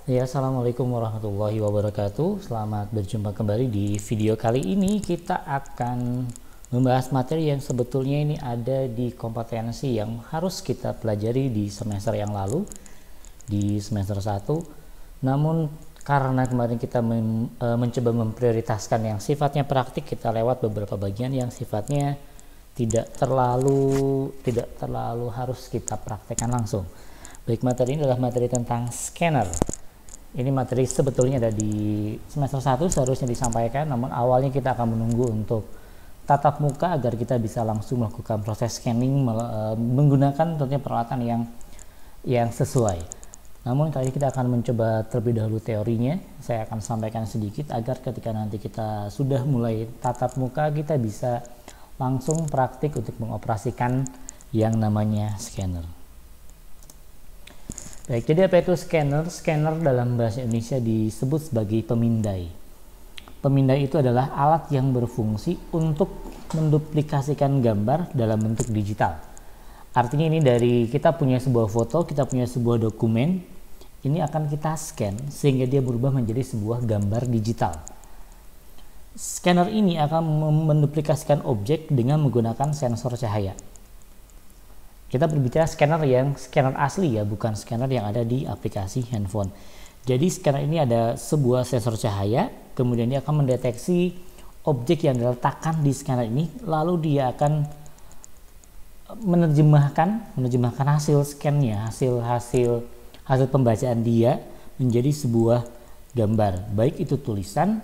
Ya, assalamualaikum warahmatullahi wabarakatuh. Selamat berjumpa kembali di video kali ini. Kita akan membahas materi yang sebetulnya ini ada di kompetensi yang harus kita pelajari di semester yang lalu, di semester 1. Namun karena kemarin kita mencoba memprioritaskan yang sifatnya praktik, kita lewat beberapa bagian yang sifatnya tidak terlalu harus kita praktekkan langsung. Baik, materi ini adalah materi tentang scanner. Ini materi sebetulnya ada di semester 1 seharusnya disampaikan, namun awalnya kita akan menunggu untuk tatap muka agar kita bisa langsung melakukan proses scanning menggunakan tentunya peralatan yang sesuai. Namun kali ini kita akan mencoba terlebih dahulu teorinya. Saya akan sampaikan sedikit agar ketika nanti kita sudah mulai tatap muka kita bisa langsung praktik untuk mengoperasikan yang namanya scanner. Baik, jadi apa itu scanner? Scanner dalam bahasa Indonesia disebut sebagai pemindai. Pemindai itu adalah alat yang berfungsi untuk menduplikasikan gambar dalam bentuk digital. Artinya ini dari kita punya sebuah foto, kita punya sebuah dokumen, ini akan kita scan sehingga dia berubah menjadi sebuah gambar digital. Scanner ini akan menduplikasikan objek dengan menggunakan sensor cahaya. Kita berbicara scanner asli ya, bukan scanner yang ada di aplikasi handphone. Jadi scanner ini ada sebuah sensor cahaya, kemudian dia akan mendeteksi objek yang diletakkan di scanner ini, lalu dia akan menerjemahkan hasil scannya, hasil pembacaan dia menjadi sebuah gambar, baik itu tulisan,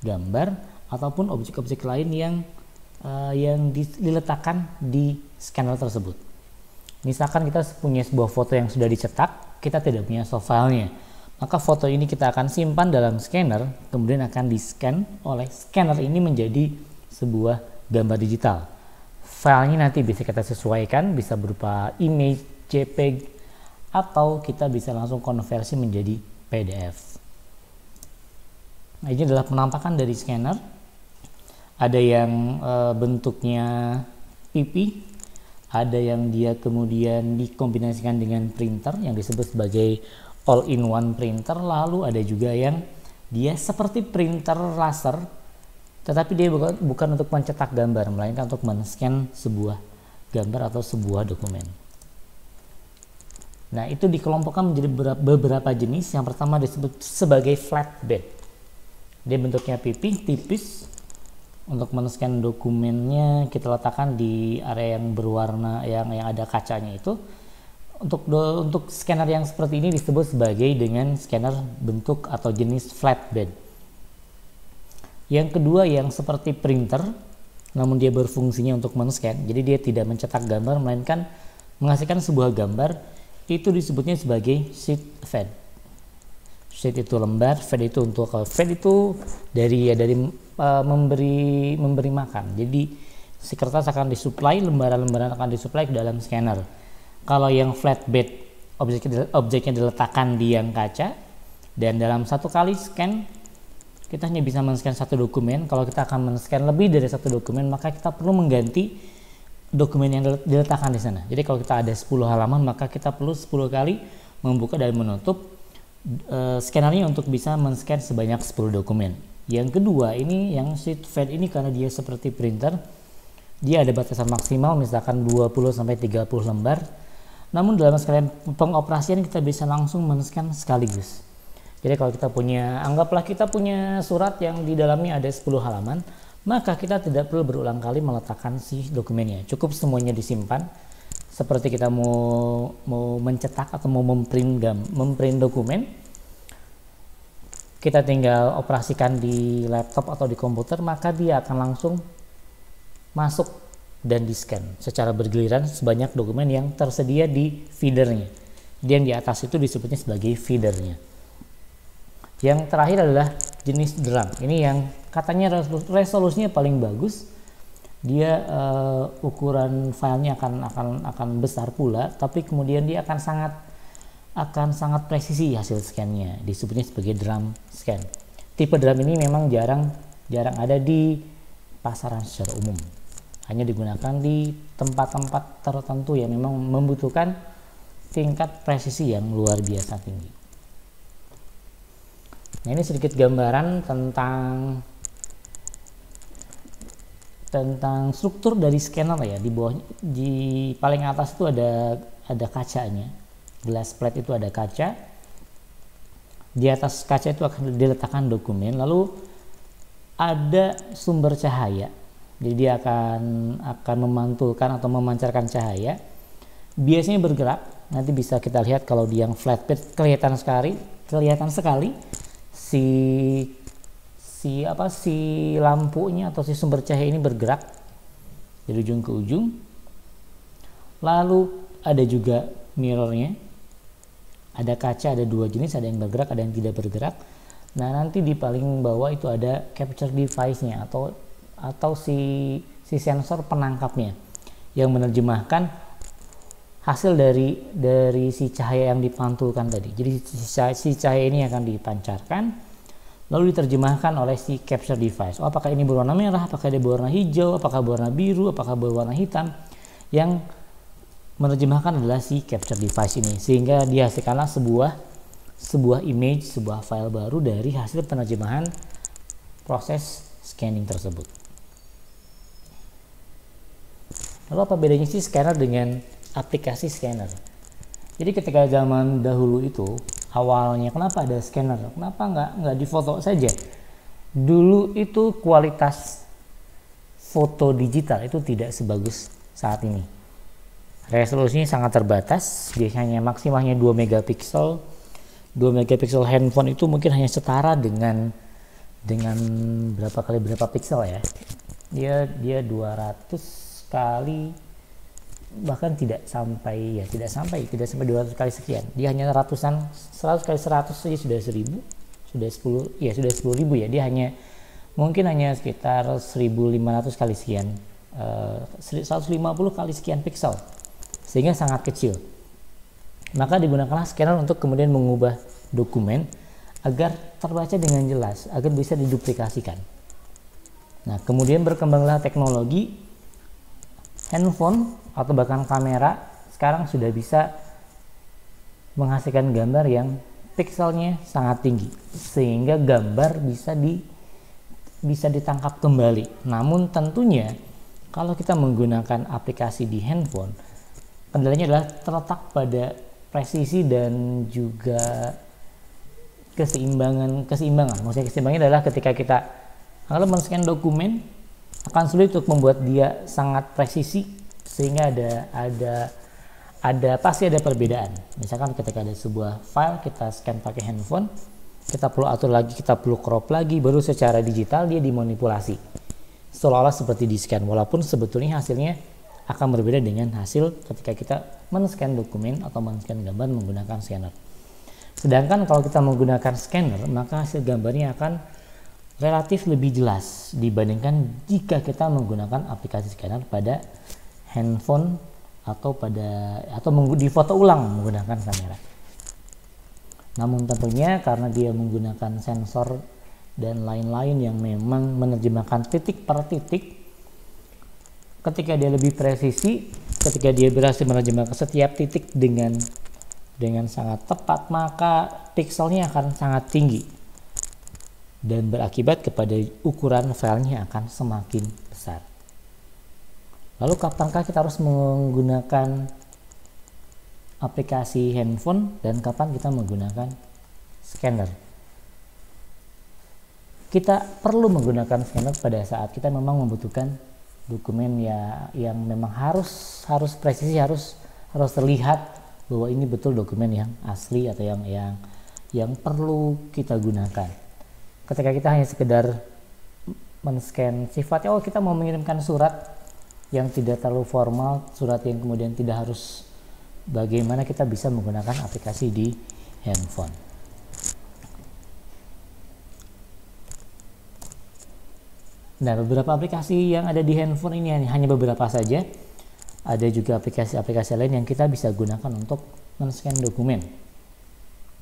gambar ataupun objek-objek lain yang diletakkan di scanner tersebut. Misalkan kita punya sebuah foto yang sudah dicetak, kita tidak punya soft filenya, maka foto ini kita akan simpan dalam scanner, kemudian akan di-scan oleh scanner ini menjadi sebuah gambar digital. Filenya nanti bisa kita sesuaikan, bisa berupa image, JPEG, atau kita bisa langsung konversi menjadi PDF. Nah, ini adalah penampakan dari scanner. Ada yang bentuknya pipi, ada yang dia kemudian dikombinasikan dengan printer yang disebut sebagai all-in-one printer, lalu ada juga yang dia seperti printer laser tetapi dia bukan untuk mencetak gambar, melainkan untuk men-scan sebuah gambar atau sebuah dokumen. Nah, itu dikelompokkan menjadi beberapa jenis. Yang pertama disebut sebagai flatbed. Dia bentuknya pipi, tipis. Untuk men-scan dokumennya kita letakkan di area yang berwarna yang ada kacanya itu. Untuk scanner yang seperti ini disebut sebagai dengan scanner bentuk atau jenis flatbed. Yang kedua yang seperti printer, namun dia berfungsinya untuk men-scan. Jadi dia tidak mencetak gambar melainkan menghasilkan sebuah gambar. Itu disebutnya sebagai sheet fed. Sheet itu lembar, fed itu dari memberi makan. Jadi si kertas akan disuplai, lembaran-lembaran akan disuplai ke dalam scanner. Kalau yang flatbed, objeknya diletakkan di yang kaca, dan dalam satu kali scan kita hanya bisa men-scan satu dokumen. Kalau kita akan men-scan lebih dari satu dokumen, maka kita perlu mengganti dokumen yang diletakkan di sana. Jadi kalau kita ada 10 halaman, maka kita perlu 10 kali membuka dan menutup scannernya untuk bisa men-scan sebanyak 10 dokumen. Yang kedua, ini yang sheet fed ini karena dia seperti printer, dia ada batasan maksimal misalkan 20-30 lembar. Namun dalam sekalian pengoperasian kita bisa langsung men-scan sekaligus. Jadi kalau anggaplah kita punya surat yang di dalamnya ada 10 halaman, maka kita tidak perlu berulang kali meletakkan si dokumennya. Cukup semuanya disimpan. Seperti kita mau mencetak atau mau memprint dokumen, kita tinggal operasikan di laptop atau di komputer, maka dia akan langsung masuk dan di-scan secara bergiliran sebanyak dokumen yang tersedia di feedernya. Yang di atas itu disebutnya sebagai feedernya. Yang terakhir adalah jenis drum. Ini yang katanya resolusinya paling bagus. Dia ukuran filenya akan besar pula, tapi kemudian dia akan sangat presisi hasil scannya, disebutnya sebagai drum scan. Tipe drum ini memang jarang ada di pasaran secara umum, hanya digunakan di tempat-tempat tertentu yang memang membutuhkan tingkat presisi yang luar biasa tinggi. Nah, ini sedikit gambaran tentang struktur dari scanner ya. Di bawah, di paling atas itu ada kacanya, glass plate itu ada kaca. Di atas kaca itu akan diletakkan dokumen, lalu ada sumber cahaya. Jadi dia akan memantulkan atau memancarkan cahaya. Biasanya bergerak. Nanti bisa kita lihat kalau di yang flat plate kelihatan sekali si lampunya atau si sumber cahaya ini bergerak dari ujung ke ujung. Lalu ada juga mirrornya, ada kaca, ada dua jenis, ada yang bergerak, ada yang tidak bergerak. Nah, nanti di paling bawah itu ada capture device-nya atau si sensor penangkapnya yang menerjemahkan hasil dari si cahaya yang dipantulkan tadi. Jadi si cahaya ini akan dipancarkan lalu diterjemahkan oleh si capture device. Oh, apakah ini berwarna merah, apakah dia berwarna hijau, apakah berwarna biru, apakah berwarna hitam. Yang menerjemahkan adalah si capture device ini, sehingga dihasilkanlah sebuah image, sebuah file baru dari hasil penerjemahan proses scanning tersebut. Lalu apa bedanya sih scanner dengan aplikasi scanner? Jadi ketika zaman dahulu itu awalnya kenapa ada scanner? Kenapa nggak difoto saja? Dulu itu kualitas foto digital itu tidak sebagus saat ini. Resolusinya sangat terbatas, biasanya maksimalnya 2 megapiksel. 2 megapiksel handphone itu mungkin hanya setara dengan berapa piksel ya. Dia 200 kali, bahkan tidak sampai 200 kali sekian. Dia hanya 100 kali 100 saja sudah 1000, sudah 10.000 ya. Dia mungkin hanya sekitar 1500 kali sekian, 150 kali sekian piksel, sehingga sangat kecil. Maka digunakanlah scanner untuk kemudian mengubah dokumen agar terbaca dengan jelas, agar bisa diduplikasikan. Nah, kemudian berkembanglah teknologi handphone atau bahkan kamera sekarang sudah bisa menghasilkan gambar yang pikselnya sangat tinggi, sehingga gambar bisa ditangkap kembali. Namun tentunya kalau kita menggunakan aplikasi di handphone, kendalanya adalah terletak pada presisi dan juga keseimbangan. Maksudnya keseimbangannya adalah ketika kita kalau men-scan dokumen akan sulit untuk membuat dia sangat presisi, sehingga pasti ada perbedaan. Misalkan ketika ada sebuah file kita scan pakai handphone, kita perlu atur lagi, kita perlu crop lagi, baru secara digital dia dimanipulasi seolah-olah seperti di scan, walaupun sebetulnya hasilnya akan berbeda dengan hasil ketika kita men-scan dokumen atau men-scan gambar menggunakan scanner. Sedangkan kalau kita menggunakan scanner, maka hasil gambarnya akan relatif lebih jelas dibandingkan jika kita menggunakan aplikasi scanner pada handphone atau difoto ulang menggunakan kamera. Namun tentunya karena dia menggunakan sensor dan lain-lain yang memang menerjemahkan titik per titik, ketika dia lebih presisi, ketika dia berhasil menerjemahkan setiap titik dengan sangat tepat, maka pikselnya akan sangat tinggi dan berakibat kepada ukuran filenya akan semakin besar. Lalu kapankah kita harus menggunakan aplikasi handphone dan kapan kita menggunakan scanner? Kita perlu menggunakan scanner pada saat kita memang membutuhkan dokumen yang memang harus presisi, harus terlihat bahwa ini betul dokumen yang asli atau yang perlu kita gunakan. Ketika kita hanya sekedar men-scan sifatnya, kita mau mengirimkan surat yang tidak terlalu formal, surat yang kemudian tidak harus, bagaimana kita bisa menggunakan aplikasi di handphone. Nah, beberapa aplikasi yang ada di handphone ini hanya beberapa saja. Ada juga aplikasi-aplikasi lain yang kita bisa gunakan untuk men-scan dokumen.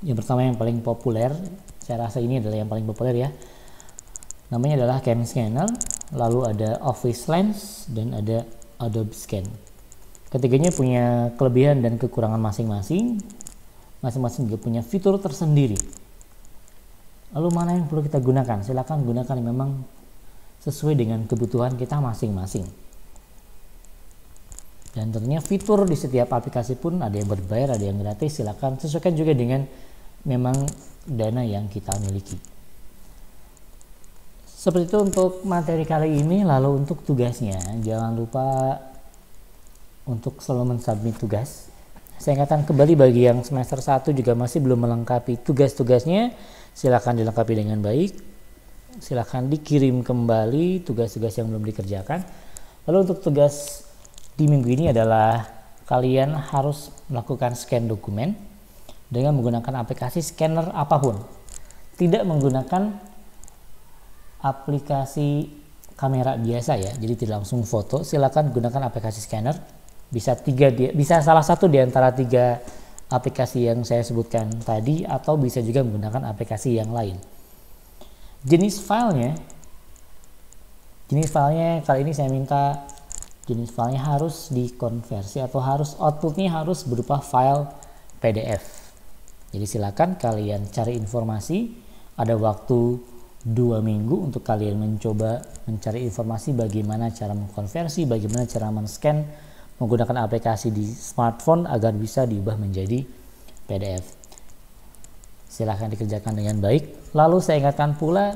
Yang pertama yang paling populer, saya rasa ini adalah yang paling populer ya. Namanya adalah Cam Scanner, lalu ada Office Lens, dan ada Adobe Scan. Ketiganya punya kelebihan dan kekurangan masing-masing. Masing-masing juga punya fitur tersendiri. Lalu mana yang perlu kita gunakan? Silakan gunakan yang memang sesuai dengan kebutuhan kita masing-masing. Dan tentunya fitur di setiap aplikasi pun ada yang berbayar, ada yang gratis. Silakan sesuaikan juga dengan memang dana yang kita miliki. Seperti itu untuk materi kali ini. Lalu untuk tugasnya, jangan lupa untuk selalu mensubmit tugas. Saya ingatkan kembali bagi yang semester 1 juga masih belum melengkapi tugas-tugasnya, silakan dilengkapi dengan baik. Silakan dikirim kembali tugas-tugas yang belum dikerjakan. Lalu untuk tugas di minggu ini adalah kalian harus melakukan scan dokumen dengan menggunakan aplikasi scanner apapun. Tidak menggunakan aplikasi kamera biasa ya, jadi tidak langsung foto. Silakan gunakan aplikasi scanner. Bisa salah satu di antara 3 aplikasi yang saya sebutkan tadi, atau bisa juga menggunakan aplikasi yang lain. Jenis filenya kali ini saya minta jenis filenya harus dikonversi atau outputnya harus berupa file PDF. Jadi silakan kalian cari informasi, ada waktu 2 minggu untuk kalian mencoba mencari informasi bagaimana cara mengkonversi, bagaimana cara men-scan menggunakan aplikasi di smartphone agar bisa diubah menjadi PDF. Silahkan dikerjakan dengan baik. Lalu saya ingatkan pula,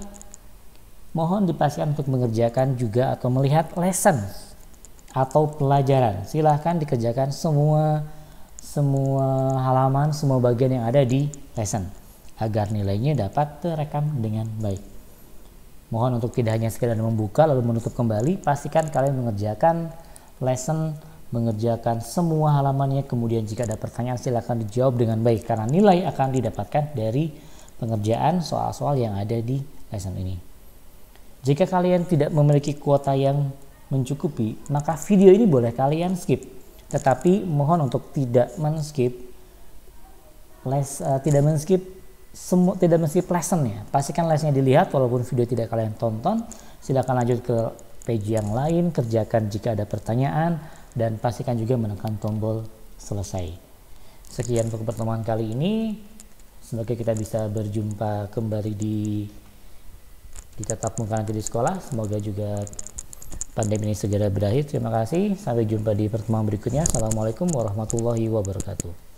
mohon dipastikan untuk mengerjakan juga atau melihat lesson atau pelajaran. Silahkan dikerjakan semua halaman, semua bagian yang ada di lesson agar nilainya dapat terekam dengan baik. Mohon untuk tidak hanya sekedar membuka lalu menutup kembali, pastikan kalian mengerjakan lesson, mengerjakan semua halamannya, kemudian jika ada pertanyaan silakan dijawab dengan baik karena nilai akan didapatkan dari pengerjaan soal-soal yang ada di lesson ini. Jika kalian tidak memiliki kuota yang mencukupi, maka video ini boleh kalian skip, tetapi mohon untuk tidak men-skip lessonnya. Pastikan lesnya dilihat walaupun video tidak kalian tonton. Silakan lanjut ke page yang lain, kerjakan jika ada pertanyaan, dan pastikan juga menekan tombol selesai. Sekian untuk pertemuan kali ini. Semoga kita bisa berjumpa kembali di tatap muka nanti di sekolah. Semoga juga pandemi ini segera berakhir. Terima kasih. Sampai jumpa di pertemuan berikutnya. Assalamualaikum warahmatullahi wabarakatuh.